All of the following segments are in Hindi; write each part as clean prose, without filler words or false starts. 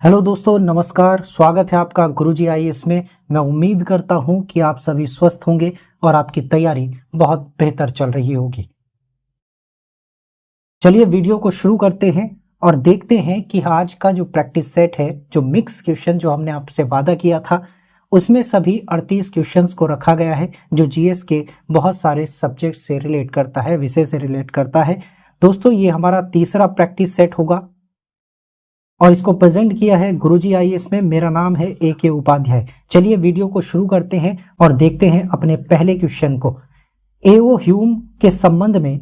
हेलो दोस्तों, नमस्कार। स्वागत है आपका गुरुजी आईएएस में। मैं उम्मीद करता हूं कि आप सभी स्वस्थ होंगे और आपकी तैयारी बहुत बेहतर चल रही होगी। चलिए वीडियो को शुरू करते हैं और देखते हैं कि आज का जो प्रैक्टिस सेट है, जो मिक्स क्वेश्चन जो हमने आपसे वादा किया था, उसमें सभी 38 क्वेश्चंस को रखा गया है जो जीएस के बहुत सारे सब्जेक्ट से रिलेट करता है, विषय से रिलेट करता है। दोस्तों, ये हमारा तीसरा प्रैक्टिस सेट होगा और इसको प्रेजेंट किया है गुरुजी आईएएस में। मेरा नाम है AK उपाध्याय। चलिए वीडियो को शुरू करते हैं और देखते हैं अपने पहले क्वेश्चन को। एओ ह्यूम के संबंध में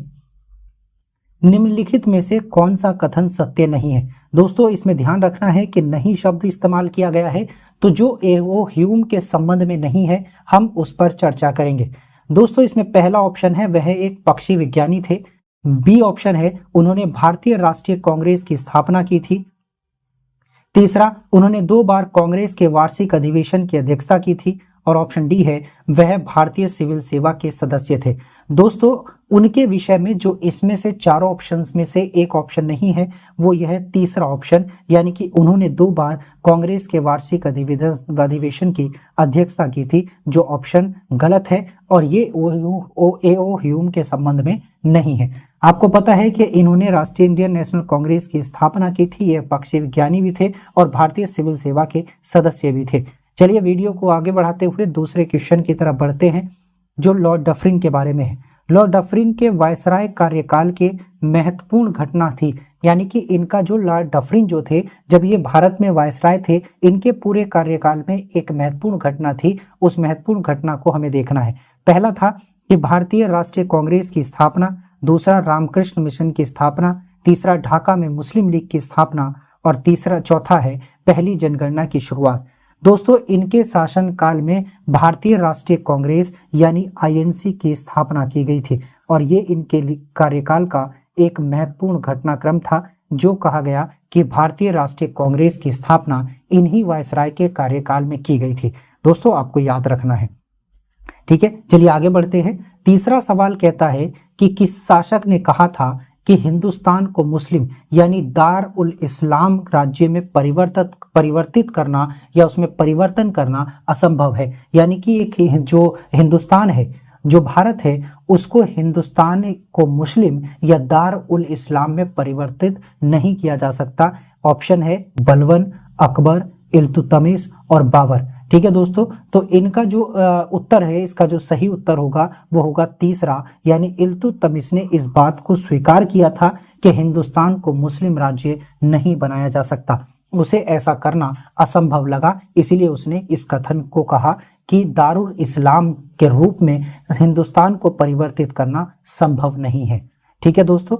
निम्नलिखित में से कौन सा कथन सत्य नहीं है। दोस्तों, इसमें ध्यान रखना है कि नहीं शब्द इस्तेमाल किया गया है, तो जो एओ ह्यूम के संबंध में नहीं है हम उस पर चर्चा करेंगे। दोस्तों, इसमें पहला ऑप्शन है वह एक पक्षी विज्ञानी थे। बी ऑप्शन है उन्होंने भारतीय राष्ट्रीय कांग्रेस की स्थापना की थी। तीसरा, उन्होंने 2 बार कांग्रेस के वार्षिक अधिवेशन की अध्यक्षता की थी। और ऑप्शन डी है वह भारतीय सिविल सेवा के सदस्य थे। दोस्तों, उनके विषय में जो इसमें से चारों ऑप्शंस में से एक ऑप्शन नहीं है, वो यह तीसरा ऑप्शन, यानी कि उन्होंने 2 बार कांग्रेस के वार्षिक अधिवेशन की अध्यक्षता की थी, जो ऑप्शन गलत है और ये एओ ह्यूम के संबंध में नहीं है। आपको पता है कि इन्होंने राष्ट्रीय इंडियन नेशनल कांग्रेस की स्थापना की थी। ये पक्षी विज्ञानी भी थे और भारतीय सिविल सेवा के सदस्य भी थे। चलिए वीडियो को आगे बढ़ाते हुए दूसरे क्वेश्चन की तरफ बढ़ते हैं, जो लॉर्ड डफरिन के बारे में है। लॉर्ड डफरिन के वायसराय कार्यकाल के महत्वपूर्ण घटना थी, यानी कि इनका जो लॉर्ड डफरिन जो थे, जब ये भारत में वायसराय थे, इनके पूरे कार्यकाल में एक महत्वपूर्ण घटना थी। उस महत्वपूर्ण घटना को हमें देखना है। पहला था कि भारतीय राष्ट्रीय कांग्रेस की स्थापना, दूसरा रामकृष्ण मिशन की स्थापना, तीसरा ढाका में मुस्लिम लीग की स्थापना और चौथा है पहली जनगणना की शुरुआत। दोस्तों, इनके शासन काल में भारतीय राष्ट्रीय कांग्रेस यानी आईएनसी की स्थापना की गई थी और ये इनके कार्यकाल का एक महत्वपूर्ण घटनाक्रम था, जो कहा गया कि भारतीय राष्ट्रीय कांग्रेस की स्थापना इन्हीं वायसराय के कार्यकाल में की गई थी। दोस्तों, आपको याद रखना है। ठीक है, चलिए आगे बढ़ते हैं। तीसरा सवाल कहता है कि किस शासक ने कहा था कि हिंदुस्तान को मुस्लिम यानी दार उल इस्लाम राज्य में परिवर्तित करना या उसमें परिवर्तन करना असंभव है। यानी कि एक जो हिंदुस्तान है, जो भारत है, उसको हिंदुस्तान को मुस्लिम या दार उल इस्लाम में परिवर्तित नहीं किया जा सकता। ऑप्शन है बलबन, अकबर, इल्तुतमिश और बाबर। ठीक है दोस्तों, तो इनका जो उत्तर है, इसका जो सही उत्तर होगा वो होगा तीसरा, यानी इल्तुतमिश ने इस बात को स्वीकार किया था कि हिंदुस्तान को मुस्लिम राज्य नहीं बनाया जा सकता। उसे ऐसा करना असंभव लगा, इसीलिए उसने इस कथन को कहा कि दारुल इस्लाम के रूप में हिंदुस्तान को परिवर्तित करना संभव नहीं है। ठीक है दोस्तों,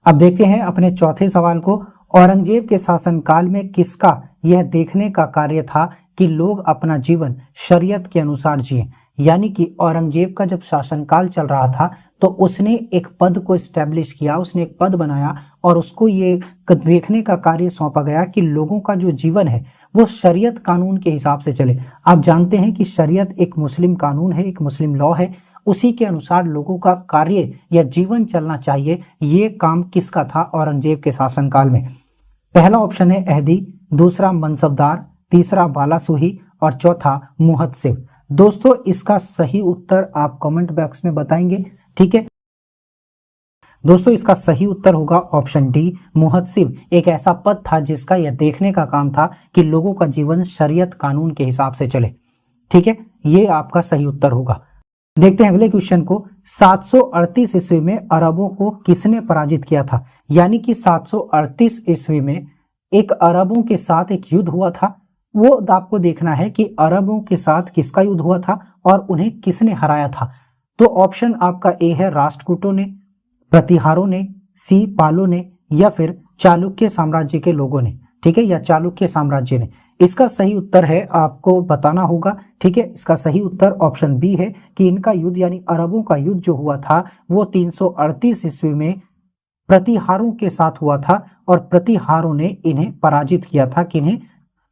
अब देखते हैं अपने चौथे सवाल को। औरंगजेब के शासनकाल में किसका यह देखने का कार्य था कि लोग अपना जीवन शरीयत के अनुसार जिए। यानी कि औरंगजेब का जब शासनकाल चल रहा था तो उसने एक पद को स्टैब्लिश किया, उसने एक पद बनाया और उसको ये देखने का कार्य सौंपा गया कि लोगों का जो जीवन है वो शरीयत कानून के हिसाब से चले। आप जानते हैं कि शरीयत एक मुस्लिम कानून है, एक मुस्लिम लॉ है, उसी के अनुसार लोगों का कार्य या जीवन चलना चाहिए। ये काम किसका था औरंगजेब के शासनकाल में? पहला ऑप्शन है अहदी, दूसरा मनसबदार, तीसरा बालासुही और चौथा मुहतसिब। दोस्तों, इसका सही उत्तर आप कमेंट बॉक्स में बताएंगे। ठीक है दोस्तों, इसका सही उत्तर होगा ऑप्शन डी, मुहतसिब। एक ऐसा पद था जिसका यह देखने का काम था कि लोगों का जीवन शरीयत कानून के हिसाब से चले। ठीक है, ये आपका सही उत्तर होगा। देखते हैं अगले क्वेश्चन को। 738 ईस्वी में अरबों को किसने पराजित किया था? यानी कि 738 ईस्वी में एक अरबों के साथ एक युद्ध हुआ था। वो आपको देखना है कि अरबों के साथ किसका युद्ध हुआ था और उन्हें किसने हराया था। तो ऑप्शन आपका ए है राष्ट्रकूटों ने, प्रतिहारों ने, सी पालों ने या फिर चालुक्य साम्राज्य के लोगों ने। ठीक है, या चालुक्य साम्राज्य ने। इसका सही उत्तर है, आपको बताना होगा। ठीक है, इसका सही उत्तर ऑप्शन बी है कि इनका युद्ध यानी अरबों का युद्ध जो हुआ था वो 338 ईस्वी में प्रतिहारों के साथ हुआ था और प्रतिहारों ने इन्हें पराजित किया था। किन्हें?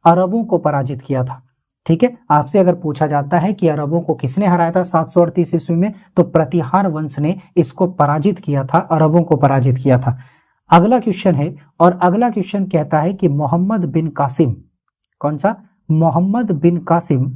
अरबों को पराजित किया था। ठीक है, आपसे अगर पूछा जाता है कि अरबों को किसने हराया था 738 ईस्वी में, तो प्रतिहार वंश ने इसको पराजित किया था, अरबों को पराजित किया था। अगला क्वेश्चन है, और अगला क्वेश्चन कहता है कि मोहम्मद बिन कासिम, कौन सा, मोहम्मद बिन कासिम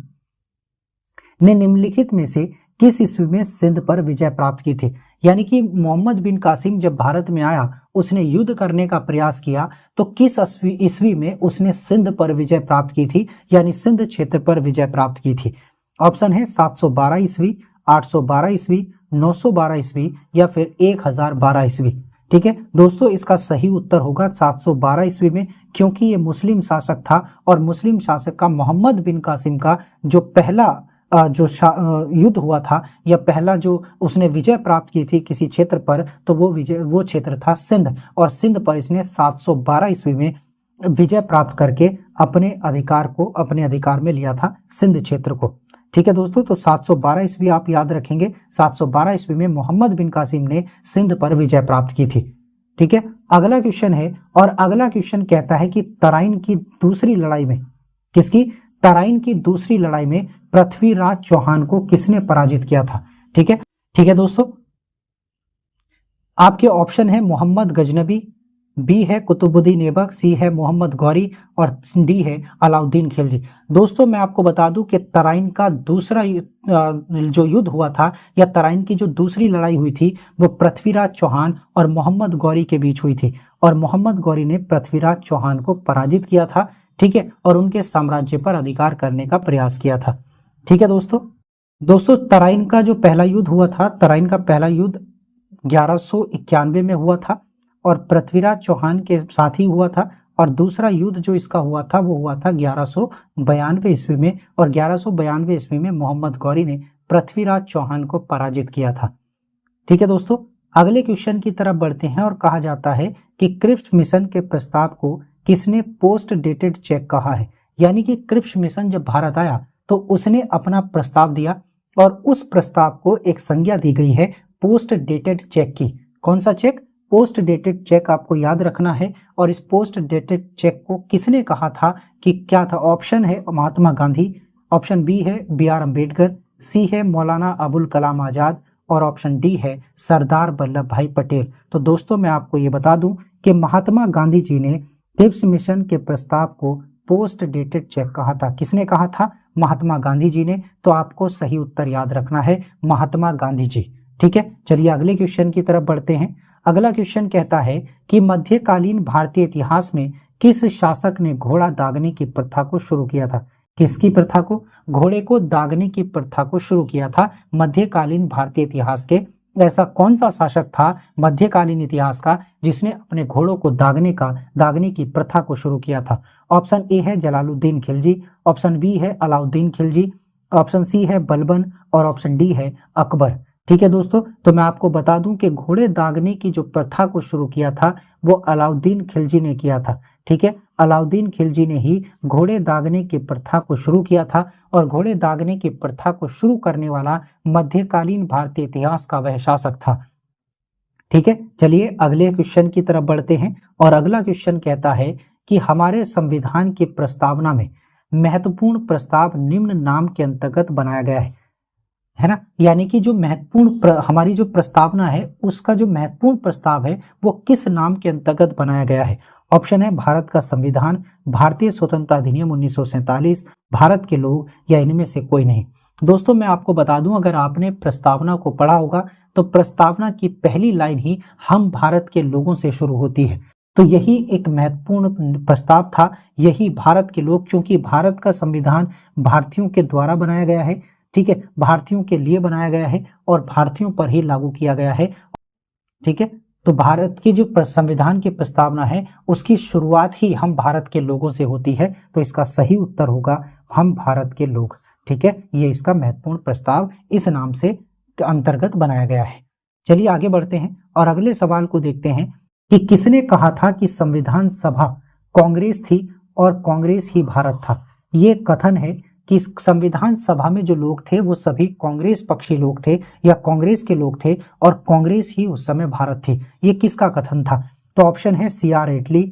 ने निम्नलिखित में से किस ईस्वी में सिंध पर विजय प्राप्त की थी। यानी कि मोहम्मद बिन कासिम जब भारत में आया, उसने युद्ध करने का प्रयास किया, तो किस ईस्वी में उसने सिंध पर विजय प्राप्त की थी, यानी सिंध क्षेत्र पर विजय प्राप्त की थी। ऑप्शन है 712 ईस्वी, 812 ईस्वी, 912 ईस्वी या फिर 1012 ईस्वी। ठीक है दोस्तों, इसका सही उत्तर होगा 712 ईस्वी में, क्योंकि ये मुस्लिम शासक था और मुस्लिम शासक का मोहम्मद बिन कासिम का जो पहला जो युद्ध हुआ था या पहला जो उसने विजय प्राप्त की थी किसी क्षेत्र पर, तो वो क्षेत्र था सिंध, और सिंध पर इसने 712 ईस्वी में विजय प्राप्त करके अपने अधिकार में लिया था सिंध क्षेत्र को। ठीक है दोस्तों, तो 712 ईस्वी आप याद रखेंगे, 712 ईस्वी में मोहम्मद बिन कासिम ने सिंध पर विजय प्राप्त की थी। ठीक है, अगला क्वेश्चन है, और अगला क्वेश्चन कहता है कि तराइन की दूसरी लड़ाई में, किसकी, तराइन की दूसरी लड़ाई में पृथ्वीराज चौहान को किसने पराजित किया था। ठीक है दोस्तों, आपके ऑप्शन है मोहम्मद गजनबी, बी है कुतुबुद्दीन ऐबक, सी है मोहम्मद गौरी और डी है अलाउद्दीन खिलजी। दोस्तों मैं आपको बता दूं कि तराइन का दूसरा जो युद्ध हुआ था या तराइन की जो दूसरी लड़ाई हुई थी वो पृथ्वीराज चौहान और मोहम्मद गौरी के बीच हुई थी, और मोहम्मद गौरी ने पृथ्वीराज चौहान को पराजित किया था। ठीक है, और उनके साम्राज्य पर अधिकार करने का प्रयास किया था। ठीक है दोस्तों तराइन का जो पहला युद्ध हुआ था, तराइन का पहला युद्ध 1191 में हुआ था और पृथ्वीराज चौहान के साथ ही हुआ था, और दूसरा युद्ध जो इसका हुआ था वो हुआ था 1192 ईस्वी में, और 1192 ईस्वी में मोहम्मद गौरी ने पृथ्वीराज चौहान को पराजित किया था। ठीक है दोस्तों, अगले क्वेश्चन की तरफ बढ़ते हैं, और कहा जाता है कि क्रिप्स मिशन के प्रस्ताव को किसने पोस्ट डेटेड चेक कहा है। यानी कि क्रिप्स मिशन जब भारत आया तो उसने अपना प्रस्ताव दिया, और उस प्रस्ताव को एक संज्ञा दी गई है पोस्ट डेटेड चेक की। कौन सा चेक, पोस्ट डेटेड चेक आपको याद रखना है। और इस पोस्ट डेटेड चेक को किसने कहा था कि क्या था। ऑप्शन है महात्मा गांधी, ऑप्शन बी है बी आर अम्बेडकर, सी है मौलाना अबुल कलाम आजाद, और ऑप्शन डी है सरदार वल्लभ भाई पटेल। तो दोस्तों मैं आपको ये बता दूं कि महात्मा गांधी जी ने क्रिप्स मिशन के प्रस्ताव को पोस्ट डेटेड चेक कहा था। किसने कहा था, महात्मा गांधी जी ने। तो आपको सही उत्तर याद रखना है महात्मा गांधी जी। ठीक है, चलिए अगले क्वेश्चन की तरफ बढ़ते हैं। अगला क्वेश्चन कहता है कि मध्यकालीन भारतीय इतिहास में किस शासक ने घोड़ा दागने की प्रथा को शुरू किया था। किसकी प्रथा को, घोड़े को दागने की प्रथा को शुरू किया था मध्यकालीन भारतीय इतिहास के। ऐसा कौन सा शासक था मध्यकालीन इतिहास का जिसने अपने घोड़ों को दागने की प्रथा को शुरू किया था। ऑप्शन ए है जलालुद्दीन खिलजी, ऑप्शन बी है अलाउद्दीन खिलजी, ऑप्शन सी है बलबन, और ऑप्शन डी है अकबर। ठीक है दोस्तों, तो मैं आपको बता दूं कि घोड़े दागने की जो प्रथा को शुरू किया था वो अलाउद्दीन खिलजी ने किया था। ठीक है, अलाउद्दीन खिलजी ने ही घोड़े दागने की प्रथा को शुरू किया था, और घोड़े दागने की प्रथा को शुरू करने वाला मध्यकालीन भारतीय इतिहास का वह शासक था। ठीक है, चलिए अगले क्वेश्चन की तरफ बढ़ते हैं, और अगला क्वेश्चन कहता है कि हमारे संविधान की प्रस्तावना में महत्वपूर्ण प्रस्ताव निम्न नाम के अंतर्गत बनाया गया है ना। यानी कि जो महत्वपूर्ण हमारी जो प्रस्तावना है उसका जो महत्वपूर्ण प्रस्ताव है वो किस नाम के अंतर्गत बनाया गया है। ऑप्शन है भारत का संविधान, भारतीय स्वतंत्रता अधिनियम 1947, भारत के लोग, या इनमें से कोई नहीं। दोस्तों मैं आपको बता दूं, अगर आपने प्रस्तावना को पढ़ा होगा तो प्रस्तावना की पहली लाइन ही हम भारत के लोगों से शुरू होती है। तो यही एक महत्वपूर्ण प्रस्ताव था, यही भारत के लोग, क्योंकि भारत का संविधान भारतीयों के द्वारा बनाया गया है। ठीक है, भारतीयों के लिए बनाया गया है और भारतीयों पर ही लागू किया गया है। ठीक है, तो भारत की जो संविधान की प्रस्तावना है उसकी शुरुआत ही हम भारत के लोगों से होती है। तो इसका सही उत्तर होगा हम भारत के लोग। ठीक है, ये इसका महत्वपूर्ण प्रस्ताव इस नाम से अंतर्गत बनाया गया है। चलिए आगे बढ़ते हैं और अगले सवाल को देखते हैं कि किसने कहा था कि संविधान सभा कांग्रेस थी और कांग्रेस ही भारत था। ये कथन है कि संविधान सभा में जो लोग थे वो सभी कांग्रेस पक्षी लोग थे या कांग्रेस के लोग थे, और कांग्रेस ही उस समय भारत थी। ये किसका कथन था। तो ऑप्शन है CR एटली,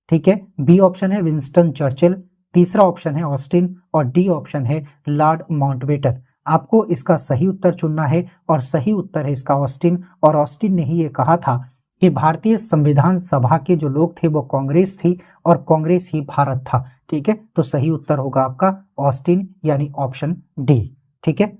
ठीक है, बी ऑप्शन है विंस्टन चर्चिल, तीसरा ऑप्शन है ऑस्टिन, और डी ऑप्शन है लॉर्ड माउंटबेटन। आपको इसका सही उत्तर चुनना है और सही उत्तर है इसका ऑस्टिन। और ऑस्टिन ने ही ये कहा था कि भारतीय संविधान सभा के जो लोग थे वो कांग्रेस थी और कांग्रेस ही भारत था। ठीक है, तो सही उत्तर होगा आपका ऑस्टिन यानी ऑप्शन डी। ठीक है,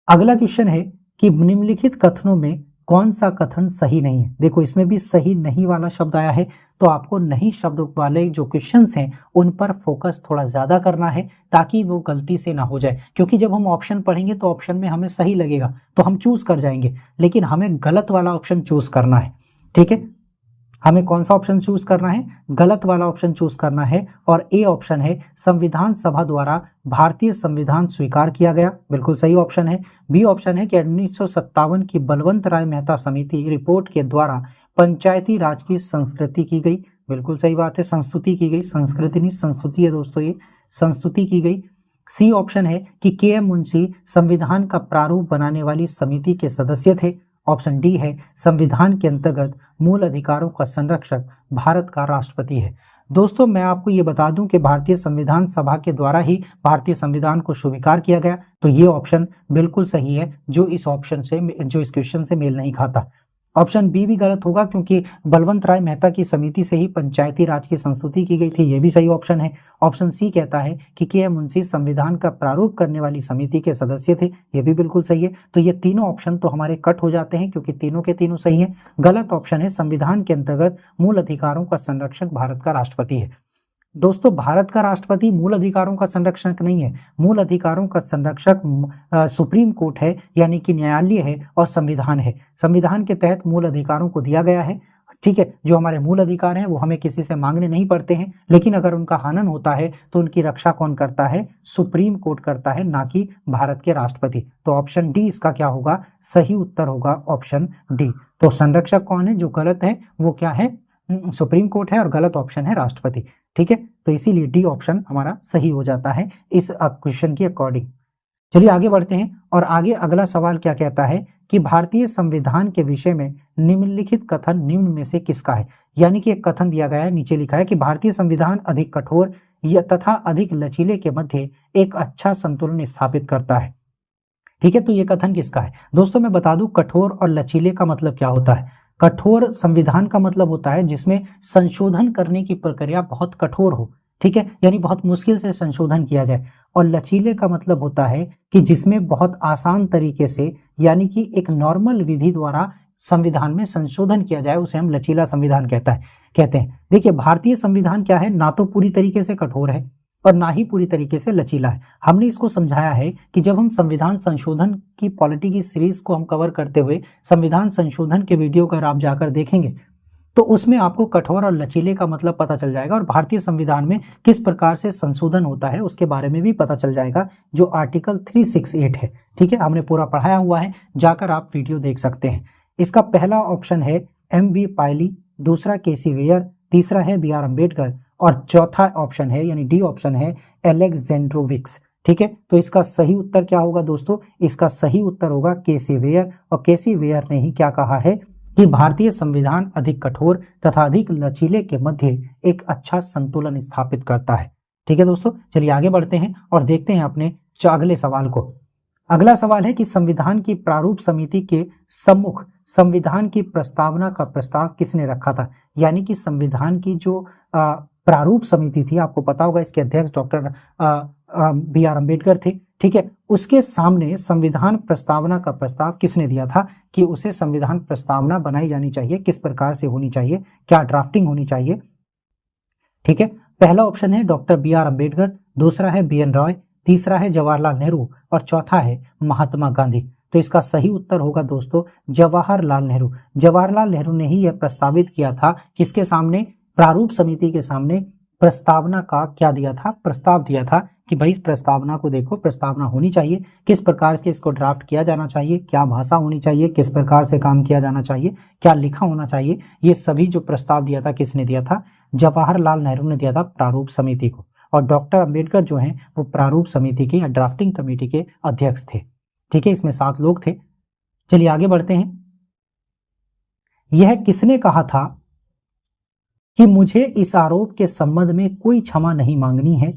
अगला क्वेश्चन है कि निम्नलिखित कथनों में कौन सा कथन सही नहीं है। देखो इसमें भी सही नहीं वाला शब्द आया है, तो आपको नहीं शब्द वाले जो क्वेश्चंस हैं उन पर फोकस थोड़ा ज्यादा करना है ताकि वो गलती से ना हो जाए, क्योंकि जब हम ऑप्शन पढ़ेंगे तो ऑप्शन में हमें सही लगेगा तो हम चूज कर जाएंगे, लेकिन हमें गलत वाला ऑप्शन चूज करना है। ठीक है, हमें कौन सा ऑप्शन चूज करना है, गलत वाला ऑप्शन चूज करना है। और ए ऑप्शन है संविधान सभा द्वारा भारतीय संविधान स्वीकार किया गया, बिल्कुल सही ऑप्शन है। बी ऑप्शन है कि 1957 की बलवंत राय मेहता समिति रिपोर्ट के द्वारा पंचायती राज की संस्कृति की गई, बिल्कुल सही बात है, संस्तुति की गई, संस्कृति नहीं संस्तुति है दोस्तों, ये संस्तुति की गई। सी ऑप्शन है कि के एम मुंशी संविधान का प्रारूप बनाने वाली समिति के सदस्य थे। ऑप्शन डी है संविधान के अंतर्गत मूल अधिकारों का संरक्षक भारत का राष्ट्रपति है। दोस्तों मैं आपको ये बता दूं कि भारतीय संविधान सभा के द्वारा ही भारतीय संविधान को स्वीकार किया गया, तो ये ऑप्शन बिल्कुल सही है जो इस क्वेश्चन से मेल नहीं खाता। ऑप्शन बी भी गलत होगा क्योंकि बलवंत राय मेहता की समिति से ही पंचायती राज की संस्तुति की गई थी, ये भी सही ऑप्शन है। ऑप्शन सी कहता है कि के एम मुंशी संविधान का प्रारूप करने वाली समिति के सदस्य थे, ये भी बिल्कुल सही है। तो ये तीनों ऑप्शन तो हमारे कट हो जाते हैं क्योंकि तीनों के तीनों सही हैं। गलत ऑप्शन है संविधान के अंतर्गत मूल अधिकारों का संरक्षक भारत का राष्ट्रपति है। दोस्तों भारत का राष्ट्रपति मूल अधिकारों का संरक्षक नहीं है, मूल अधिकारों का संरक्षक सुप्रीम कोर्ट है, यानी कि न्यायालय है और संविधान है। संविधान के तहत मूल अधिकारों को दिया गया है। ठीक है, जो हमारे मूल अधिकार हैं वो हमें किसी से मांगने नहीं पड़ते हैं, लेकिन अगर उनका हनन होता है तो उनकी रक्षा कौन करता है, सुप्रीम कोर्ट करता है, ना कि भारत के राष्ट्रपति। तो ऑप्शन डी इसका क्या होगा, सही उत्तर होगा ऑप्शन डी। तो संरक्षक कौन है, जो गलत है वो क्या है, सुप्रीम कोर्ट है, और गलत ऑप्शन है राष्ट्रपति। ठीक है, तो इसीलिए डी ऑप्शन हमारा सही हो जाता है इस क्वेश्चन के अकॉर्डिंग। चलिए आगे बढ़ते हैं और आगे अगला सवाल क्या कहता है कि भारतीय संविधान के विषय में निम्नलिखित कथन निम्न में से किसका है। यानी कि एक कथन दिया गया है, नीचे लिखा है कि भारतीय संविधान अधिक कठोर तथा अधिक लचीले के मध्य एक अच्छा संतुलन स्थापित करता है। ठीक है, तो ये कथन किसका है। दोस्तों मैं बता दूं कठोर और लचीले का मतलब क्या होता है। कठोर संविधान का मतलब होता है जिसमें संशोधन करने की प्रक्रिया बहुत कठोर हो, ठीक है, यानी बहुत मुश्किल से संशोधन किया जाए। और लचीले का मतलब होता है कि जिसमें बहुत आसान तरीके से, यानी कि एक नॉर्मल विधि द्वारा संविधान में संशोधन किया जाए, उसे हम लचीला संविधान कहते हैं। देखिए भारतीय संविधान क्या है, ना तो पूरी तरीके से कठोर है और ना ही पूरी तरीके से लचीला है। हमने इसको समझाया है कि जब हम संविधान संशोधन की पॉलिटी की सीरीज को हम कवर करते हुए संविधान संशोधन के वीडियो अगर आप जाकर देखेंगे तो उसमें आपको कठोर और लचीले का मतलब पता चल जाएगा, और भारतीय संविधान में किस प्रकार से संशोधन होता है उसके बारे में भी पता चल जाएगा, जो आर्टिकल 368 है। ठीक है, हमने पूरा पढ़ाया हुआ है, जाकर आप वीडियो देख सकते हैं। इसका पहला ऑप्शन है एम.बी. पायली, दूसरा के.सी. वेयर, तीसरा है बी.आर. अम्बेडकर और चौथा ऑप्शन है यानी डी ऑप्शन है एलेक्जेंड्रोविक्स। ठीक है, तो इसका सही उत्तर क्या होगा दोस्तों, इसका सही उत्तर होगा के.सी. वेयर। और के.सी. वेयर ने ही क्या कहा है कि भारतीय संविधान अधिक कठोर तथा अधिक लचीले के मध्य एक अच्छा संतुलन स्थापित करता है। ठीक है दोस्तों, चलिए आगे बढ़ते हैं और देखते हैं अपने अगले सवाल को। अगला सवाल है कि संविधान की प्रारूप समिति के सम्मुख संविधान की प्रस्तावना का प्रस्ताव किसने रखा था। यानी कि संविधान की जो प्रारूप समिति थी, आपको पता होगा इसके अध्यक्ष डॉक्टर बी.आर. अम्बेडकर थे। ठीक है, उसके सामने संविधान प्रस्तावना का प्रस्ताव किसने दिया था कि उसे संविधान प्रस्तावना बनाई जानी चाहिए, किस प्रकार से होनी चाहिए, क्या ड्राफ्टिंग होनी चाहिए। ठीक है, पहला ऑप्शन है डॉक्टर बी.आर. अम्बेडकर, दूसरा है बी.एन. रॉय, तीसरा है जवाहरलाल नेहरू और चौथा है महात्मा गांधी। तो इसका सही उत्तर होगा दोस्तों जवाहरलाल नेहरू। जवाहरलाल नेहरू ने ही यह प्रस्तावित किया था, किसके सामने, प्रारूप समिति के सामने प्रस्तावना का क्या दिया था, प्रस्ताव दिया था कि भाई प्रस्तावना को देखो, प्रस्तावना होनी चाहिए, किस प्रकार से इसको ड्राफ्ट किया जाना चाहिए, क्या भाषा होनी चाहिए, किस प्रकार से काम किया जाना चाहिए, क्या लिखा होना चाहिए। ये सभी जो प्रस्ताव दिया था किसने दिया था, जवाहरलाल नेहरू ने दिया था प्रारूप समिति को। और डॉक्टर अम्बेडकर जो हैं वो प्रारूप समिति के या ड्राफ्टिंग कमेटी के अध्यक्ष थे। ठीक है, इसमें 7 लोग थे। चलिए आगे बढ़ते हैं। यह किसने कहा था कि मुझे इस आरोप के संबंध में कोई क्षमा नहीं मांगनी है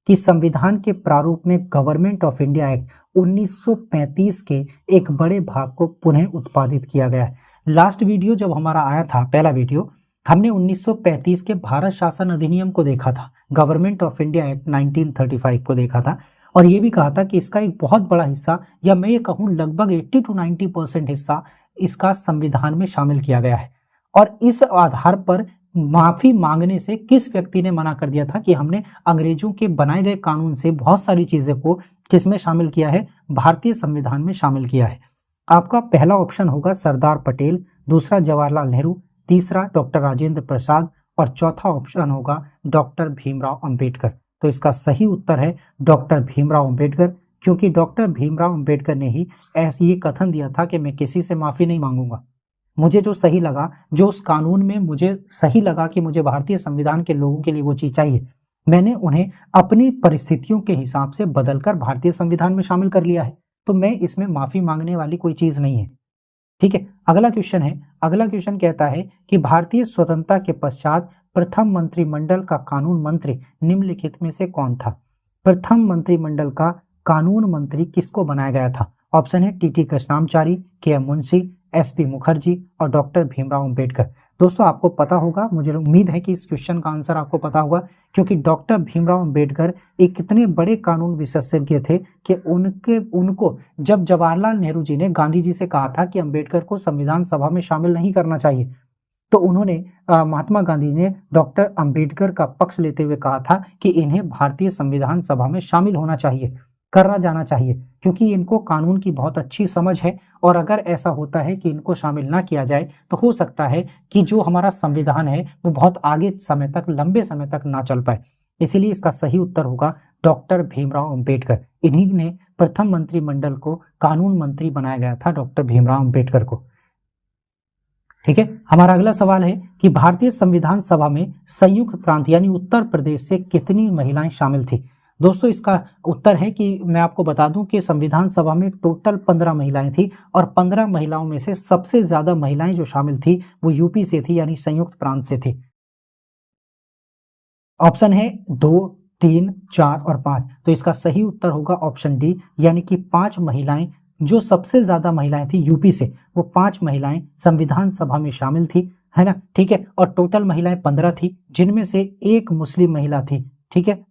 कि संविधान के प्रारूप में गवर्नमेंट ऑफ इंडिया एक्ट 1935 के एक बड़े भाग को पुनः उत्पादित किया गया है। लास्ट वीडियो जब हमारा आया था, पहला वीडियो, हमने 1935 के भारत शासन अधिनियम को देखा था, गवर्नमेंट ऑफ इंडिया एक्ट 1935 को देखा था, और ये भी कहा था कि इसका एक बहुत बड़ा हिस्सा, या मैं ये कहूँ लगभग 80 to 90% हिस्सा इसका संविधान में शामिल किया गया है। और इस आधार पर माफी मांगने से किस व्यक्ति ने मना कर दिया था कि हमने अंग्रेजों के बनाए गए कानून से बहुत सारी चीजें को किसमें शामिल किया है, भारतीय संविधान में शामिल किया है। आपका पहला ऑप्शन होगा सरदार पटेल, दूसरा जवाहरलाल नेहरू, तीसरा डॉक्टर राजेंद्र प्रसाद, और चौथा ऑप्शन होगा डॉक्टर भीमराव अंबेडकर। तो इसका सही उत्तर है डॉक्टर भीमराव अंबेडकर, क्योंकि डॉक्टर भीमराव अंबेडकर ने ही ऐसे ये कथन दिया था कि मैं किसी से माफी नहीं मांगूंगा, मुझे जो सही लगा, जो उस कानून में मुझे सही लगा कि मुझे भारतीय संविधान के लोगों के लिए वो चीज चाहिए, मैंने उन्हें अपनी परिस्थितियों के हिसाब से बदलकर भारतीय संविधान में शामिल कर लिया है। तो मैं इसमें माफी मांगने वाली कोई चीज नहीं है। ठीक है, अगला क्वेश्चन है, अगला क्वेश्चन कहता है कि भारतीय स्वतंत्रता के पश्चात प्रथम मंत्रिमंडल का कानून मंत्री निम्नलिखित में से कौन था। प्रथम मंत्रिमंडल का कानून मंत्री किसको बनाया गया था। ऑप्शन है टीटी कृष्णामचारी, के एम मुंशी, एसपी मुखर्जी और डॉक्टर भीमराव अंबेडकर। दोस्तों आपको पता होगा, मुझे उम्मीद है कि इस क्वेश्चन का आंसर आपको पता होगा, क्योंकि डॉक्टर भीमराव अंबेडकर एक कितने बड़े कानून विशेषज्ञ थे कि उनको जब जवाहरलाल नेहरू जी ने गांधी जी से कहा था कि अंबेडकर को संविधान सभा में शामिल नहीं करना चाहिए, तो उन्होंने महात्मा गांधी ने डॉक्टर अंबेडकर का पक्ष लेते हुए कहा था कि इन्हें भारतीय संविधान सभा में शामिल होना चाहिए, करना जाना चाहिए, क्योंकि इनको कानून की बहुत अच्छी समझ है, और अगर ऐसा होता है कि इनको शामिल ना किया जाए तो हो सकता है कि जो हमारा संविधान है वो बहुत आगे समय तक, लंबे समय तक ना चल पाए। इसीलिए इसका सही उत्तर होगा डॉक्टर भीमराव अंबेडकर। इन्हीं ने प्रथम मंत्रिमंडल को कानून मंत्री बनाया गया था, डॉक्टर भीमराव अंबेडकर को। ठीक है, हमारा अगला सवाल है कि भारतीय संविधान सभा में संयुक्त प्रांत यानी उत्तर प्रदेश से कितनी महिलाएं शामिल थी। दोस्तों इसका उत्तर है कि मैं आपको बता दूं कि संविधान सभा में टोटल 15 महिलाएं थी, और 15 महिलाओं में से सबसे ज्यादा महिलाएं जो शामिल थी वो यूपी से थी, यानी संयुक्त प्रांत से थी। ऑप्शन है 2, 3, 4 और 5। तो इसका सही उत्तर होगा ऑप्शन डी, यानी कि 5 महिलाएं, जो सबसे ज्यादा महिलाएं थी यूपी से, वो 5 महिलाएं संविधान सभा में शामिल थी, है ना। ठीक है, और टोटल महिलाएं 15 थी, जिनमें से एक मुस्लिम महिला थी, ठीक है,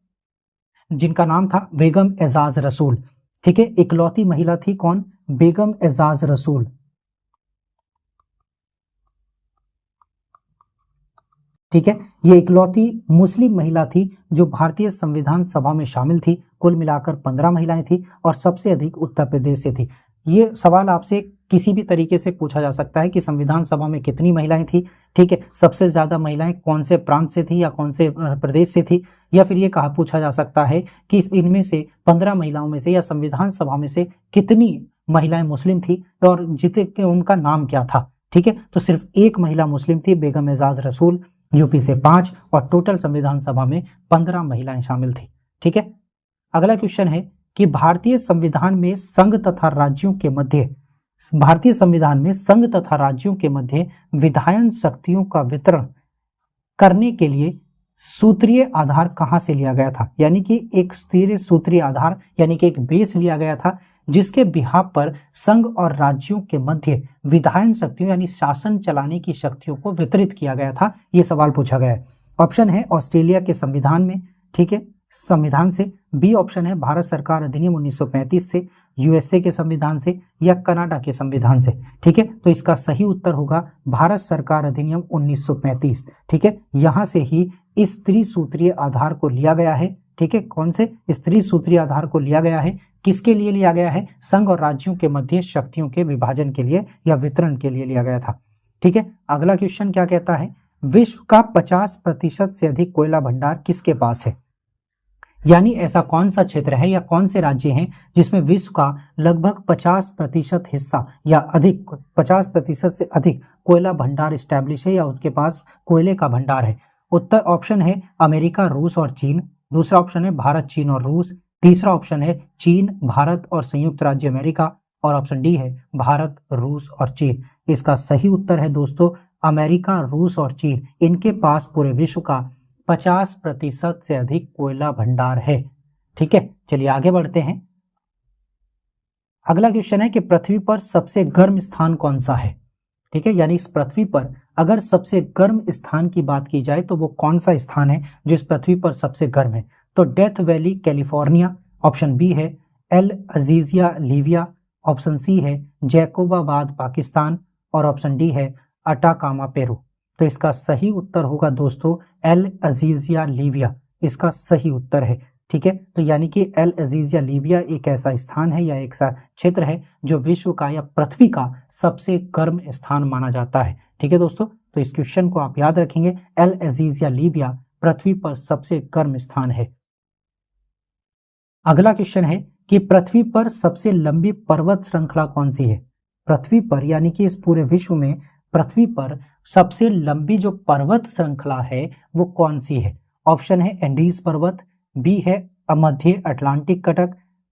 जिनका नाम था बेगम एजाज रसूल। ठीक है, इकलौती महिला थी, कौन, बेगम एजाज रसूल। ठीक है, ये इकलौती मुस्लिम महिला थी जो भारतीय संविधान सभा में शामिल थी। कुल मिलाकर 15 महिलाएं थी, और सबसे अधिक उत्तर प्रदेश से थी। ये सवाल आपसे किसी भी तरीके से पूछा जा सकता है कि संविधान सभा में कितनी महिलाएं थी। ठीक है, सबसे ज्यादा महिलाएं कौन से प्रांत से थी या कौन से प्रदेश से थी, या फिर ये कहा पूछा जा सकता है कि इनमें से 15 महिलाओं में से या संविधान सभा में से कितनी महिलाएं मुस्लिम थी और जितने उनका नाम क्या था। ठीक है, तो सिर्फ एक महिला मुस्लिम थी, बेगम एजाज रसूल, यूपी से 5, और टोटल संविधान सभा में 15 महिलाएं शामिल थी। ठीक है, अगला क्वेश्चन है कि भारतीय संविधान में संघ तथा राज्यों के मध्य, भारतीय संविधान में संघ तथा राज्यों के मध्य विधायन शक्तियों का वितरण करने के लिए सूत्रीय आधार कहां से लिया गया था। यानी कि एक स्थिर सूत्रीय आधार, यानी कि एक बेस लिया गया था, जिसके बिहाफ पर संघ और राज्यों के मध्य विधायन शक्तियों यानी शासन चलाने की शक्तियों को वितरित किया गया था। ये सवाल पूछा गया है। ऑप्शन है ऑस्ट्रेलिया के संविधान में, ठीक है, संविधान से। बी ऑप्शन है भारत सरकार अधिनियम 1935 से, यूएसए के संविधान से, या कनाडा के संविधान से। ठीक है, तो इसका सही उत्तर होगा भारत सरकार अधिनियम 1935। ठीक है, यहां से ही इस त्रिसूत्रीय आधार को लिया गया है। ठीक है, कौन से, इस त्रिसूत्रीय आधार को लिया गया है, किसके लिए लिया गया है, संघ और राज्यों के मध्य शक्तियों के विभाजन के लिए या वितरण के लिए लिया गया था। ठीक है, अगला क्वेश्चन क्या कहता है, विश्व का 50% से अधिक कोयला भंडार किसके पास है। यानी ऐसा कौन सा क्षेत्र है या कौन से राज्य हैं जिसमें विश्व का लगभग 50% हिस्सा या अधिक, 50% से अधिक कोयला भंडार स्टैब्लिश है या उनके पास कोयले का भंडार है। उत्तर ऑप्शन है अमेरिका, रूस और चीन। दूसरा ऑप्शन है भारत, चीन और रूस। तीसरा ऑप्शन है चीन, भारत और संयुक्त राज्य अमेरिका। और ऑप्शन डी है भारत, रूस और चीन। इसका सही उत्तर है दोस्तों अमेरिका, रूस और चीन। इनके पास पूरे विश्व का 50% से अधिक कोयला भंडार है। ठीक है, चलिए आगे बढ़ते हैं। अगला क्वेश्चन है कि पृथ्वी पर सबसे गर्म स्थान कौन सा है। ठीक है, यानी इस पृथ्वी पर अगर सबसे गर्म स्थान की बात की जाए तो वो कौन सा स्थान है जो इस पृथ्वी पर सबसे गर्म है? तो Death Valley California, option B है El Azizia Libya, option C है जैकोबाबाद पाकिस्तान, और ऑप्शन डी है अटाकामा पेरू। तो इसका सही उत्तर होगा दोस्तों एल अजीजिया लीविया, इसका सही उत्तर है। ठीक है, तो यानी कि एल अजीजिया लीविया एक ऐसा स्थान है या एक ऐसा क्षेत्र है जो विश्व का या पृथ्वी का सबसे गर्म स्थान माना जाता है। ठीक है दोस्तों, तो इस क्वेश्चन को आप याद रखेंगे, एल अजीजिया लीविया पृथ्वी पर सबसे गर्म स्थान है। अगला क्वेश्चन है कि पृथ्वी पर सबसे लंबी पर्वत श्रृंखला कौन सी है? पृथ्वी पर यानी कि इस पूरे विश्व में पृथ्वी पर सबसे लंबी जो पर्वत श्रृंखला है वो कौन सी है? ऑप्शन है एंडीज पर्वत, बी है मध्य अटलांटिक कटक,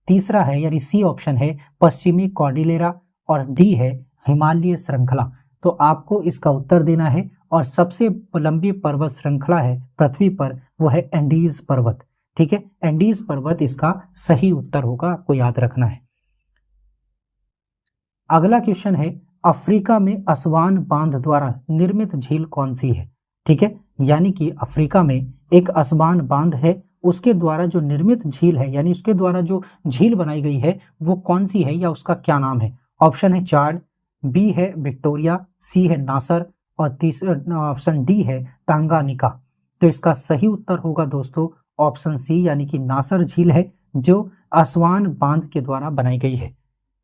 तीसरा है यानी सी ऑप्शन है पश्चिमी कॉर्डिलेरा, और डी है हिमालय श्रृंखला। तो आपको इसका उत्तर देना है, और सबसे लंबी पर्वत श्रृंखला है पृथ्वी पर वो है एंडीज पर्वत। ठीक है, एंडीज पर्वत इसका सही उत्तर होगा, आपको याद रखना है। अगला क्वेश्चन है अफ्रीका में असवान बांध द्वारा निर्मित झील कौन सी है? ठीक है, यानी कि अफ्रीका में एक असवान बांध है, उसके द्वारा जो निर्मित झील है यानी उसके द्वारा जो झील बनाई गई है वो कौन सी है या उसका क्या नाम है? ऑप्शन है चाड, बी है विक्टोरिया, सी है नासर, और तीसरा ऑप्शन डी है तांगानिका। तो इसका सही उत्तर होगा दोस्तों ऑप्शन सी, यानी कि नासर झील है जो असवान बांध के द्वारा बनाई गई है।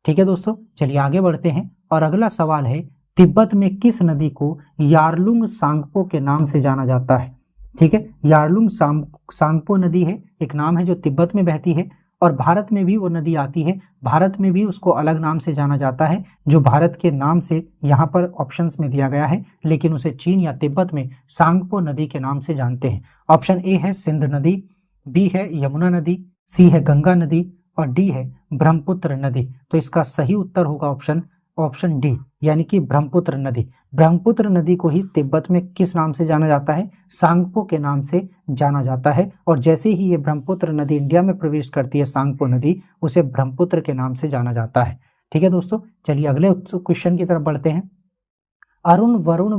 ठीक है दोस्तों, चलिए आगे बढ़ते हैं, और अगला सवाल है तिब्बत में किस नदी को यारलुंग सांगपो के नाम से जाना जाता है? ठीक है, यारलुंग सांगपो नदी है, एक नाम है जो तिब्बत में बहती है, और भारत में भी वो नदी आती है। भारत में भी उसको अलग नाम से जाना जाता है, जो भारत के नाम से यहाँ पर ऑप्शंस में दिया गया है, लेकिन उसे चीन या तिब्बत में सांगपो नदी के नाम से जानते हैं। ऑप्शन ए है सिंध नदी, बी है यमुना नदी, सी है गंगा नदी, और डी है ब्रह्मपुत्र नदी। तो इसका सही उत्तर होगा ऑप्शन डी, यानी कि ब्रह्मपुत्र नदी। ब्रह्मपुत्र नदी को ही तिब्बत में किस नाम से जाना जाता है? सांगपो के नाम से जाना जाता है, और जैसे ही ये ब्रह्मपुत्र नदी इंडिया में प्रवेश करती है सांगपो नदी, उसे ब्रह्मपुत्र के नाम से जाना जाता है। ठीक है दोस्तों, चलिए अगले क्वेश्चन की तरफ बढ़ते हैं। अरुण वरुण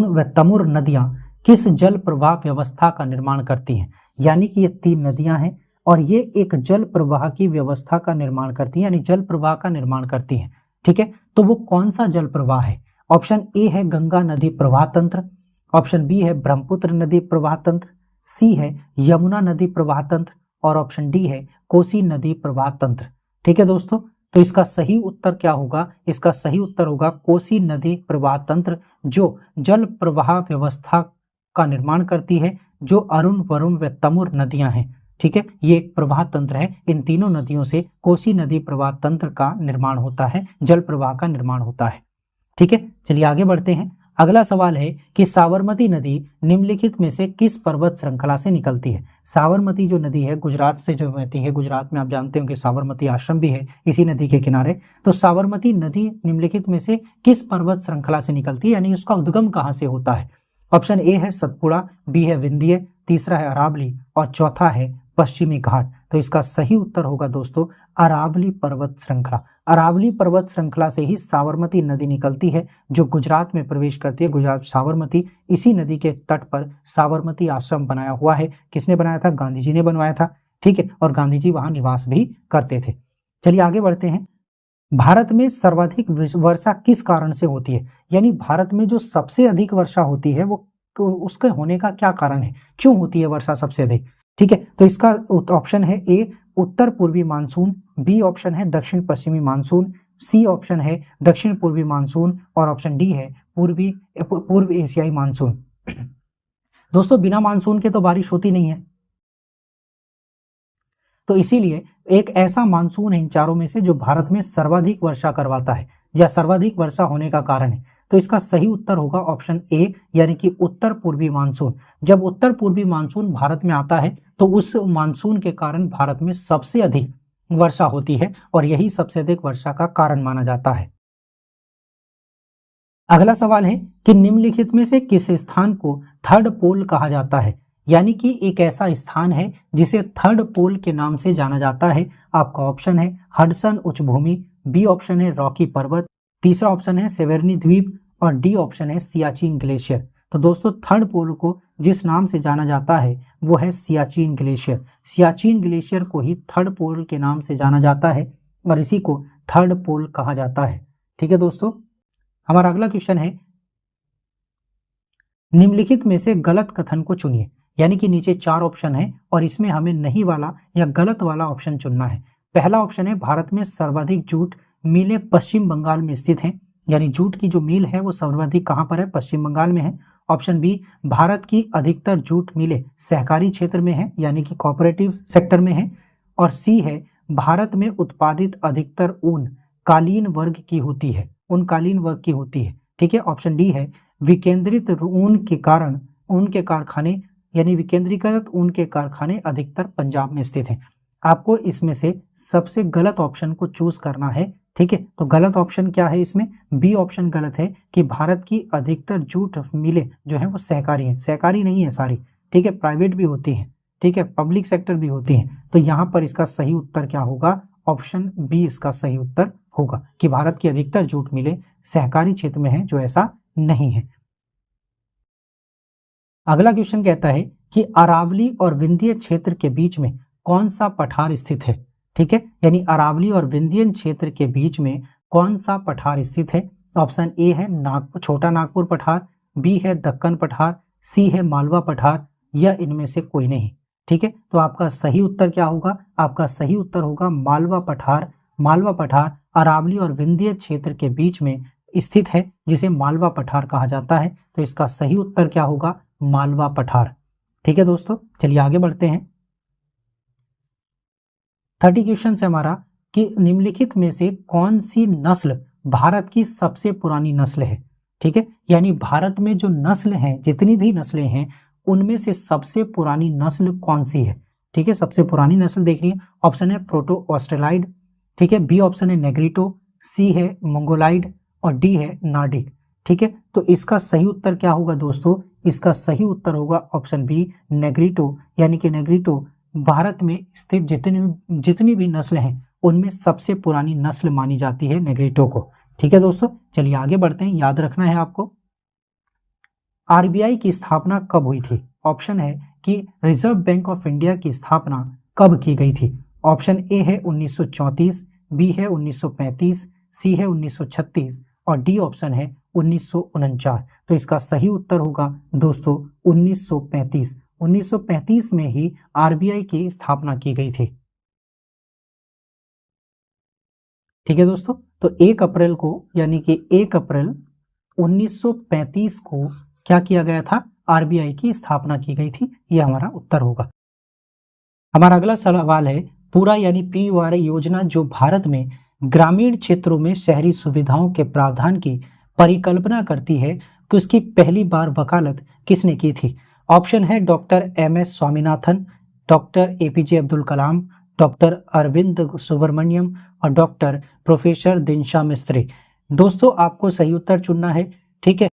व तमुर नदियां किस जल प्रवाह व्यवस्था का निर्माण करती हैं? यानी कि ये तीन नदियां हैं और ये एक जल प्रवाह की व्यवस्था का निर्माण करती हैं, यानी जल प्रवाह का निर्माण करती हैं। ठीक है, तो वो कौन सा जल प्रवाह है? ऑप्शन ए है गंगा नदी प्रवाह तंत्र, ऑप्शन बी है ब्रह्मपुत्र नदी प्रवाह तंत्र, सी है यमुना नदी प्रवाह तंत्र, और ऑप्शन डी है कोसी नदी प्रवाह तंत्र। ठीक है दोस्तों, तो इसका सही उत्तर क्या होगा? इसका सही उत्तर होगा कोसी नदी प्रवाह तंत्र, जो जल प्रवाह व्यवस्था का निर्माण करती है, जो अरुण वरुण व तमुर नदियां हैं। ठीक है, ये एक प्रवाह तंत्र है, इन तीनों नदियों से कोसी नदी प्रवाह तंत्र का निर्माण होता है, जल प्रवाह का निर्माण होता है। ठीक है, चलिए आगे बढ़ते हैं। अगला सवाल है कि साबरमती नदी निम्नलिखित में से किस पर्वत श्रृंखला से निकलती है? साबरमती जो नदी है गुजरात से जो बहती है, गुजरात में आप जानते हो कि साबरमती आश्रम भी है इसी नदी के किनारे। तो साबरमती नदी निम्नलिखित में से किस पर्वत श्रृंखला से निकलती है, यानी उसका उद्गम कहाँ से होता है? ऑप्शन ए है सतपुड़ा, बी है विंध्य, तीसरा है अरावली, और चौथा है पश्चिमी घाट। तो इसका सही उत्तर होगा दोस्तों अरावली पर्वत श्रृंखला। अरावली पर्वत श्रृंखला से ही साबरमती नदी निकलती है, जो गुजरात में प्रवेश करती है। गुजरात साबरमती, इसी नदी के तट पर साबरमती आश्रम बनाया हुआ है। किसने बनाया था? गांधी जी ने बनवाया था। ठीक है, और गांधी जी वहां निवास भी करते थे। चलिए आगे बढ़ते हैं। भारत में सर्वाधिक वर्षा किस कारण से होती है? यानी भारत में जो सबसे अधिक वर्षा होती है वो उसके होने का क्या कारण है? क्यों होती है वर्षा सबसे अधिक? ठीक है, तो इसका ऑप्शन है ए उत्तर पूर्वी मानसून, बी ऑप्शन है दक्षिण पश्चिमी मानसून, सी ऑप्शन है दक्षिण पूर्वी मानसून, और ऑप्शन डी है पूर्व एशियाई मानसून। दोस्तों बिना मानसून के तो बारिश होती नहीं है, तो इसीलिए एक ऐसा मानसून है इन चारों में से जो भारत में सर्वाधिक वर्षा करवाता है या सर्वाधिक वर्षा होने का कारण है। तो इसका सही उत्तर होगा ऑप्शन ए, यानी कि उत्तर पूर्वी मानसून। जब उत्तर पूर्वी मानसून भारत में आता है तो उस मानसून के कारण भारत में सबसे अधिक वर्षा होती है, और यही सबसे अधिक वर्षा का कारण माना जाता है। अगला सवाल है कि निम्नलिखित में से किस स्थान को थर्ड पोल कहा जाता है? यानी कि एक ऐसा स्थान है जिसे थर्ड पोल के नाम से जाना जाता है। आपका ऑप्शन है हडसन उच्च भूमि, बी ऑप्शन है रॉकी पर्वत, तीसरा ऑप्शन है सेवेरनी द्वीप और डी ऑप्शन है सियाचिन ग्लेशियर। तो दोस्तों थर्ड पोल को जिस नाम से जाना जाता है वो है सियाचिन ग्लेशियर। सियाचिन ग्लेशियर को ही थर्ड पोल के नाम से जाना जाता है और इसी को थर्ड पोल कहा जाता है। ठीक है दोस्तों, हमारा अगला क्वेश्चन है निम्नलिखित में से गलत कथन को चुनिए। यानी कि नीचे 4 ऑप्शन है और इसमें हमें नहीं वाला या गलत वाला ऑप्शन चुनना है। पहला ऑप्शन है भारत में सर्वाधिक जूट मिलें पश्चिम बंगाल में स्थित हैं। यानी जूट की जो मिल है वो सर्वाधिक कहाँ पर है? पश्चिम बंगाल में है। ऑप्शन बी, भारत की अधिकतर जूट मिलें सहकारी क्षेत्र में है, यानी कि कोऑपरेटिव सेक्टर में है। और सी है, भारत में उत्पादित अधिकतर ऊन कालीन वर्ग की होती है, ऊन कालीन वर्ग की होती है। ठीक है। ऑप्शन डी है, विकेंद्रित ऊन के कारण ऊन के कारखाने यानी विकेंद्रीकृत ऊन के कारखाने अधिकतर पंजाब में स्थित हैं। आपको इसमें से सबसे गलत ऑप्शन को चूज करना है। ठीक है, तो गलत ऑप्शन क्या है इसमें? बी ऑप्शन गलत है कि भारत की अधिकतर जूट मिलें जो है वो सहकारी हैं। सहकारी नहीं है सारी, ठीक है, प्राइवेट भी होती हैं, ठीक है, पब्लिक सेक्टर भी होती हैं। तो यहाँ पर इसका सही उत्तर क्या होगा? ऑप्शन बी इसका सही उत्तर होगा कि भारत की अधिकतर जूट मिलें सहकारी क्षेत्र में है, जो ऐसा नहीं है। अगला क्वेश्चन कहता है कि अरावली और विंध्य क्षेत्र के बीच में कौन सा पठार स्थित है? ठीक है, यानी अरावली और विंध्यन क्षेत्र के बीच में कौन सा पठार स्थित है? ऑप्शन ए है छोटा नागपुर पठार, बी है दक्कन पठार, सी है मालवा पठार, या इनमें से कोई नहीं। ठीक है, तो आपका सही उत्तर क्या होगा? आपका सही उत्तर होगा मालवा पठार। मालवा पठार अरावली और विंध्य क्षेत्र के बीच में स्थित है, जिसे मालवा पठार कहा जाता है। तो इसका सही उत्तर क्या होगा? मालवा पठार। ठीक है दोस्तों, चलिए आगे बढ़ते हैं। 30 क्वेश्चन है हमारा कि निम्नलिखित में से कौन सी नस्ल भारत की सबसे पुरानी नस्ल है? ठीक है, यानी भारत में जो नस्ल हैं, जितनी भी नस्लें हैं, उनमें से सबसे पुरानी नस्ल कौन सी है? ठीक है, सबसे पुरानी नस्ल देखिए। ऑप्शन है प्रोटो ऑस्ट्रेलाइड, ठीक है, बी ऑप्शन है नेग्रिटो, सी है मंगोलाइड और डी है नार्डिक। ठीक है, तो इसका सही उत्तर क्या होगा दोस्तों? इसका सही उत्तर होगा ऑप्शन बी नेग्रिटो। यानी कि नेग्रिटो भारत में स्थित जितनी भी नस्ल हैं उनमें सबसे पुरानी नस्ल मानी जाती है नेग्रिटो को। ठीक है दोस्तों, चलिए आगे बढ़ते हैं। याद रखना है आपको, आरबीआई की स्थापना कब हुई थी? ऑप्शन है कि रिजर्व बैंक ऑफ इंडिया की स्थापना कब की गई थी? ऑप्शन ए है 1934, बी है 1935, सी है 1936 और डी ऑप्शन है 1949। तो इसका सही उत्तर होगा दोस्तों 1935। 1935 में ही आरबीआई की स्थापना की गई थी। ठीक है दोस्तों, तो 1 अप्रैल को यानी कि 1 अप्रैल 1935 को क्या किया गया था? आरबीआई की स्थापना की गई थी। यह हमारा उत्तर होगा। हमारा अगला सवाल है, पूरा यानी PURA योजना जो भारत में ग्रामीण क्षेत्रों में शहरी सुविधाओं के प्रावधान की परिकल्पना करती है कि उसकी पहली बार वकालत किसने की थी? ऑप्शन है doctor MS Swaminathan, doctor APJ Abdul Kalam, doctor Arvind Subramanian और डॉक्टर प्रोफेसर दिनशा मिस्त्री। दोस्तों आपको सही उत्तर चुनना है। ठीक है,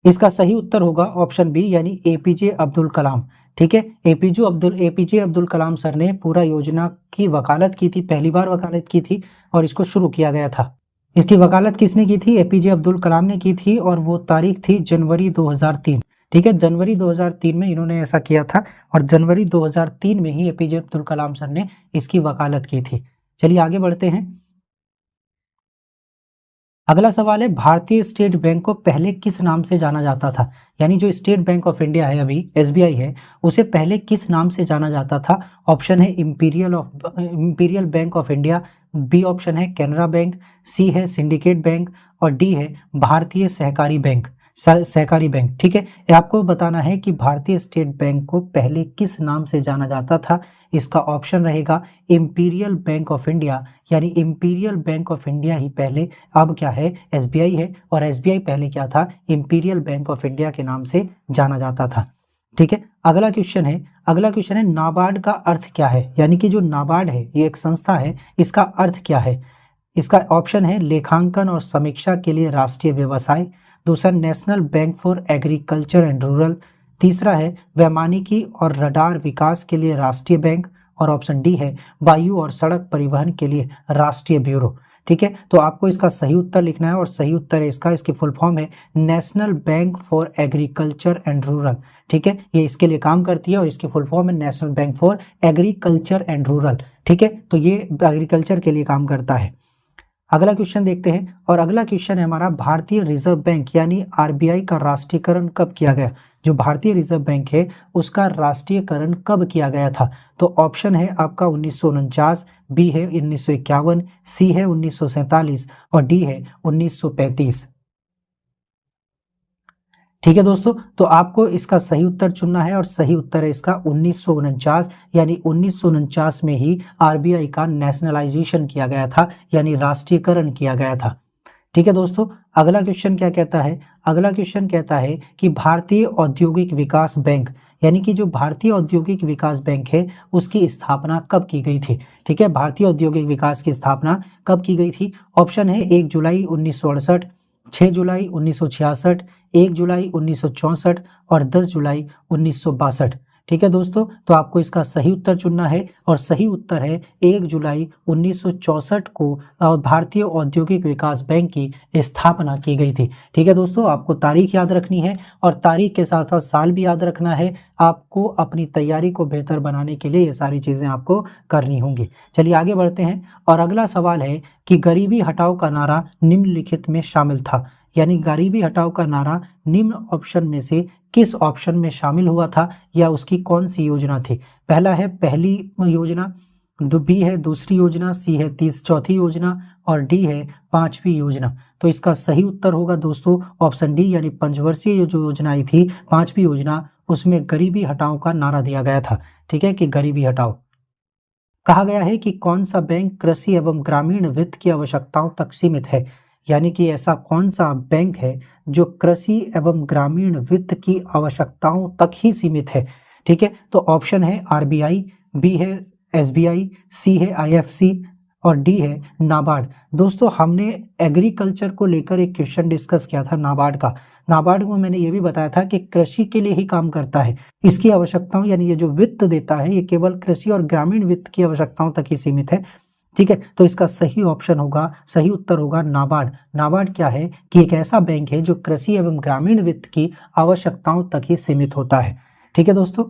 इसका सही उत्तर होगा ऑप्शन बी यानी APJ अब्दुल कलाम। ठीक है, APJ अब्दुल कलाम सर ने पूरा योजना की वकालत की थी, पहली बार वकालत की थी और इसको शुरू किया गया था। इसकी वकालत किसने की थी? APJ अब्दुल कलाम ने की थी और वो तारीख थी जनवरी 2003। ठीक है, जनवरी 2003 में इन्होंने ऐसा किया था और जनवरी 2003 में ही APJ अब्दुल कलाम सर ने इसकी वकालत की थी। चलिए आगे बढ़ते हैं। अगला सवाल है, भारतीय स्टेट बैंक को पहले किस नाम से जाना जाता था? यानी जो स्टेट बैंक ऑफ इंडिया है, अभी SBI है, उसे पहले किस नाम से जाना जाता था? ऑप्शन है Imperial Bank of India, B option है कैनरा बैंक, सी है सिंडिकेट बैंक और डी है भारतीय सहकारी बैंक। ठीक है, आपको बताना है कि भारतीय स्टेट बैंक को पहले किस नाम से जाना जाता था। इसका ऑप्शन रहेगा इंपीरियल बैंक ऑफ इंडिया, यानी इंपीरियल बैंक ऑफ इंडिया ही पहले, अब क्या है SBI है और SBI पहले क्या था? इंपीरियल बैंक ऑफ इंडिया के नाम से जाना जाता था। ठीक है, अगला क्वेश्चन है नाबार्ड का अर्थ क्या है? यानी कि जो नाबार्ड है ये एक संस्था है, इसका अर्थ क्या है? इसका ऑप्शन है लेखांकन और समीक्षा के लिए राष्ट्रीय व्यवसाय, दूसरा national bank for agriculture and rural, तीसरा है वैमानिकी और रडार विकास के लिए राष्ट्रीय बैंक और ऑप्शन डी है वायु और सड़क परिवहन के लिए राष्ट्रीय ब्यूरो। ठीक है, तो आपको इसका सही उत्तर लिखना है और सही उत्तर है इसकी फुल फॉर्म है national bank for agriculture and rural. ठीक है, ये इसके लिए काम करती है और इसकी फुल फॉर्म है national bank for agriculture and rural. ठीक है, तो ये एग्रीकल्चर के लिए काम करता है। अगला क्वेश्चन देखते हैं और अगला क्वेश्चन है हमारा भारतीय रिजर्व बैंक यानी आरबीआई का राष्ट्रीयकरण कब किया गया। जो भारतीय रिजर्व बैंक है उसका राष्ट्रीयकरण कब किया गया था। तो ऑप्शन है आपका 1949, बी है 1951, सी है 1947 और डी है 1935। ठीक है दोस्तों, तो आपको इसका सही उत्तर चुनना है और सही उत्तर है इसका 1949, यानी 1949 में ही आरबीआई का नेशनलाइजेशन किया गया था, यानी राष्ट्रीयकरण किया गया था। ठीक है दोस्तों, अगला क्वेश्चन क्या कहता है। अगला क्वेश्चन कहता है कि भारतीय औद्योगिक विकास बैंक यानी कि जो भारतीय औद्योगिक विकास बैंक है उसकी स्थापना कब की गई थी। ठीक है, भारतीय औद्योगिक विकास की स्थापना कब की गई थी। ऑप्शन है 1 जुलाई 1968, 6 जुलाई 1966, 1 जुलाई 1964 और 10 जुलाई 1962। ठीक है दोस्तों, तो आपको इसका सही उत्तर चुनना है और सही उत्तर है 1 जुलाई 1964 को भारतीय औद्योगिक विकास बैंक की स्थापना की गई थी। ठीक है दोस्तों, आपको तारीख याद रखनी है और तारीख के साथ साथ साल भी याद रखना है। आपको अपनी तैयारी को बेहतर बनाने के लिए ये सारी चीज़ें आपको करनी होंगी। चलिए आगे बढ़ते हैं और अगला सवाल है कि गरीबी हटाओ का नारा निम्नलिखित में शामिल था, यानी गरीबी हटाओ का नारा निम्न ऑप्शन में से किस ऑप्शन में शामिल हुआ था या उसकी कौन सी योजना थी। पहला है पहली योजना, बी है दूसरी योजना, सी है चौथी योजना और डी है 5वीं योजना। तो इसका सही उत्तर होगा दोस्तों ऑप्शन डी, यानी पंचवर्षीय जो योजना आई थी 5वीं योजना, उसमें गरीबी हटाओ का नारा दिया गया था। ठीक है, कि गरीबी हटाओ। कहा गया है कि कौन सा बैंक कृषि एवं ग्रामीण वित्त की आवश्यकताओं तक सीमित है, यानी कि ऐसा कौन सा बैंक है जो कृषि एवं ग्रामीण वित्त की आवश्यकताओं तक ही सीमित है। ठीक है, तो ऑप्शन है आरबीआई, बी है एसबीआई, सी है आईएफसी और डी है नाबार्ड। दोस्तों हमने एग्रीकल्चर को लेकर एक क्वेश्चन डिस्कस किया था नाबार्ड का। नाबार्ड को मैंने ये भी बताया था कि कृषि के लिए ही काम करता है, इसकी आवश्यकताओं यानी ये जो वित्त देता है ये केवल कृषि और ग्रामीण वित्त की आवश्यकताओं तक ही सीमित है। ठीक है, तो इसका सही ऑप्शन होगा, सही उत्तर होगा नाबार्ड। नाबार्ड क्या है कि एक ऐसा बैंक है जो कृषि एवं ग्रामीण वित्त की आवश्यकताओं तक ही सीमित होता है। ठीक है दोस्तों,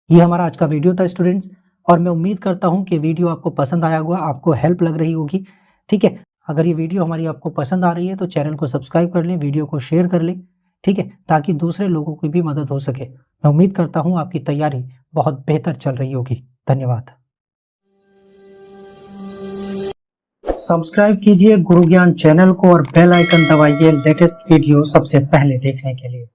ये हमारा आज का वीडियो था स्टूडेंट्स, और मैं उम्मीद करता हूं कि वीडियो आपको पसंद आया होगा, आपको हेल्प लग रही होगी। ठीक है, अगर ये वीडियो हमारी आपको पसंद आ रही है तो चैनल को सब्सक्राइब कर लें, वीडियो को शेयर कर लें। ठीक है, ताकि दूसरे लोगों की भी मदद हो सके। मैं उम्मीद करता हूँ आपकी तैयारी बहुत बेहतर चल रही होगी। धन्यवाद। सब्सक्राइब कीजिए गुरु ज्ञान चैनल को और बेल आइकन दबाइए लेटेस्ट वीडियो सबसे पहले देखने के लिए।